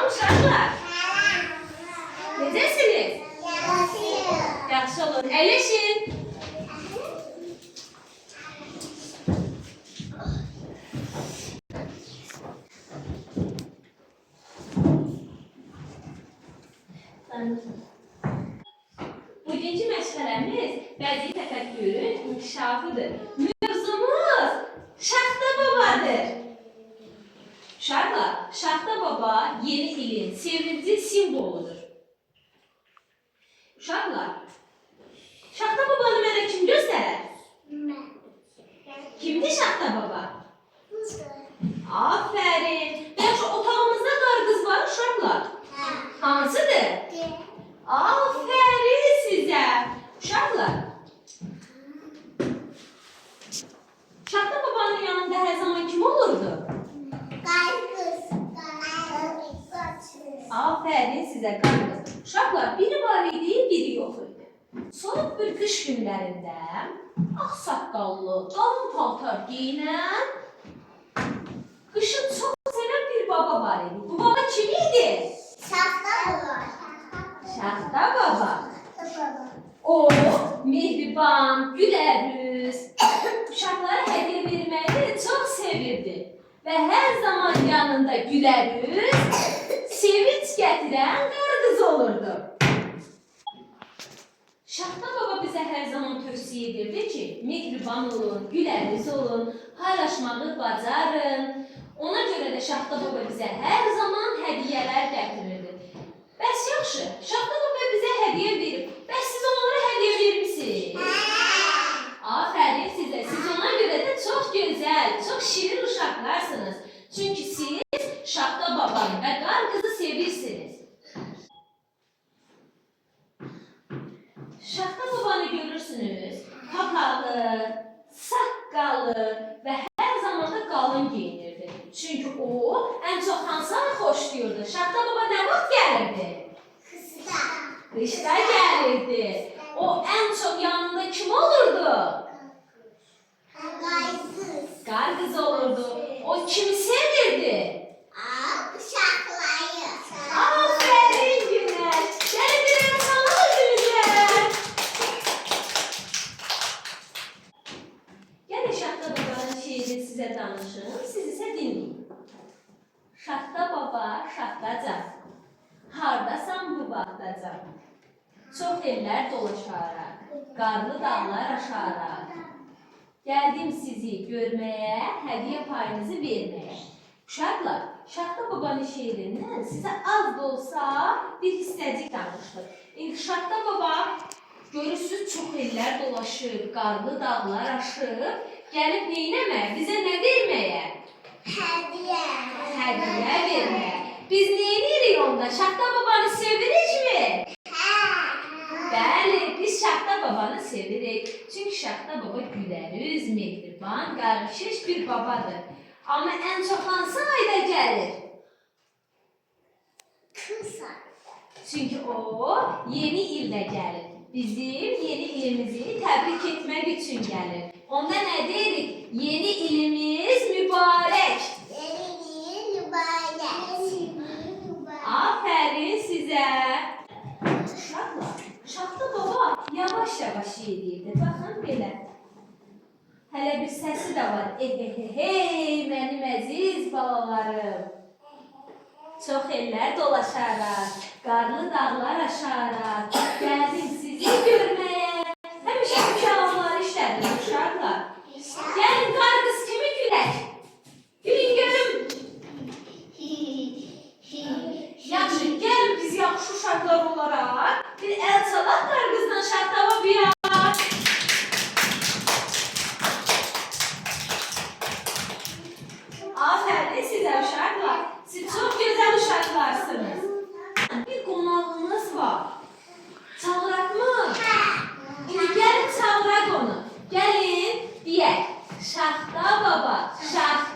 uşaqlar. Necəsiniz? Yaxşı olun. Əyləşin. Bugünkü məşğələmiz bədii təfəkkürün inkişafıdır. Mövzumuz Şaxta babadır. Uşaqlar, Şaxta baba yeni ilin sevinci simvoludur. Uşaqlar, Şaxta babanı mənə kim göstərər? Kimdir Şaxta baba? Aferin. Yaxşı, otağımızda qarqız var uşaqlar. Hansıdır? Aferin sizə. Uşaqlar, Şaxta babanın yanında hər zaman kim olurdu? Aferin sizə qarqız. Uşaqlar, biri var idi, biri yox idi. Soyuq bir qış günlərində ağ saqqallı, qalın paltar giyinən, qışı çox sevən bir baba var idi. Bu baba kim idi? Şaxta baba. O, mehriban, gülərüz, uşaqlara hədiyyə verməyi çox sevirdi. Və hər zaman yanında gülərüz, sevinç gətirən qarqız olurdu. Şaxta baba bizə hər zaman tövsiyə edirdi ki, mehriban olun, gülərüz olun, paylaşmağı bacarın. Ona görə də Şaxta baba bizə hər zaman hədiyyələr gətirirdi. Bəs yaxşı, Şaxta baba bizə hədiyyə verib. Bəs siz onlara hədiyyə vermişsiniz? Aferin sizə, siz ona görə də çox gözəl, çox şirin uşaqlarsınız. Çünki siz Şaxta babanı və qarqızı sevirsiniz. Şaxta babanı görürsünüz, papağı, saqqalı və hər zaman da qalın geyinirdi. Çünki o, ən çox hansı ayı xoşlayırdı? Şaxta baba nə vaxt gəlirdi? Qışda gəlirdi. O, ən çox yanında kim olurdu? Qarqız olurdu. O, kimi sevirdi? Aferin Günəş. Gəlin bir el salın özünüzə. Gəlin Şaxta babanın şeirini sizə danışın, siz isə dinləyin. Şaxta baba, şaxtacan, hardasan bu vaxtacan? Çox ellər dolaşaraq, qarlı dağlar aşaraq. Gəldim sizi görməyə, hədiyyə payınızı verməyə. Uşaqlar, Şaxta babanın şeirindən sizə az da olsa bir hissəcik danışdım. İndi Şaxta baba görürsünüz çox ellər dolaşır, qarlı dağlar aşır. Gəlib neynəməyə, bizə nə verməyə? Hədiyyə verməyə. Biz neynirik onda? Şaxta babanı sevirikmi? Bəli, biz Şaxta babanı sevirik. Çünki Şaxta baba gülərüz, mehriban, qarışış bir babadır. Amma ən çox hansı ayda gəlir? Çünki o, yeni ildə gəlir. Bizim yeni ilimizi təbrik etmək üçün gəlir. Onda nə deyirik? Yeni ilimiz mübarək. Aferin sizə. Uşaqlar, Şaxta baba yavaş-yavaş yedirdi. Baxın belə. Hələ bir səsi də var. Hey, mənim əziz balalarım. Çox ellər dolaşaraq, qarlı dağlar aşaraq. Gəldim sizi görməyə. Həmişə mükəmməl işlədir uşaqlar. Gəlin qarqız kimi gülək. Gülün görüm. Yaxşı, gəlin biz yaxşı uşaqlar olaraq bir əl çalaq qarqızdan Şaxta babaya. Aferin sizə uşaqlar. Siz çox gözəl uşaqlarsınız. Bir qonağımız var. Çağıraqmı? İndi gəlin çağıraq onu. Gəlin deyək. Şaxta baba, Şaxta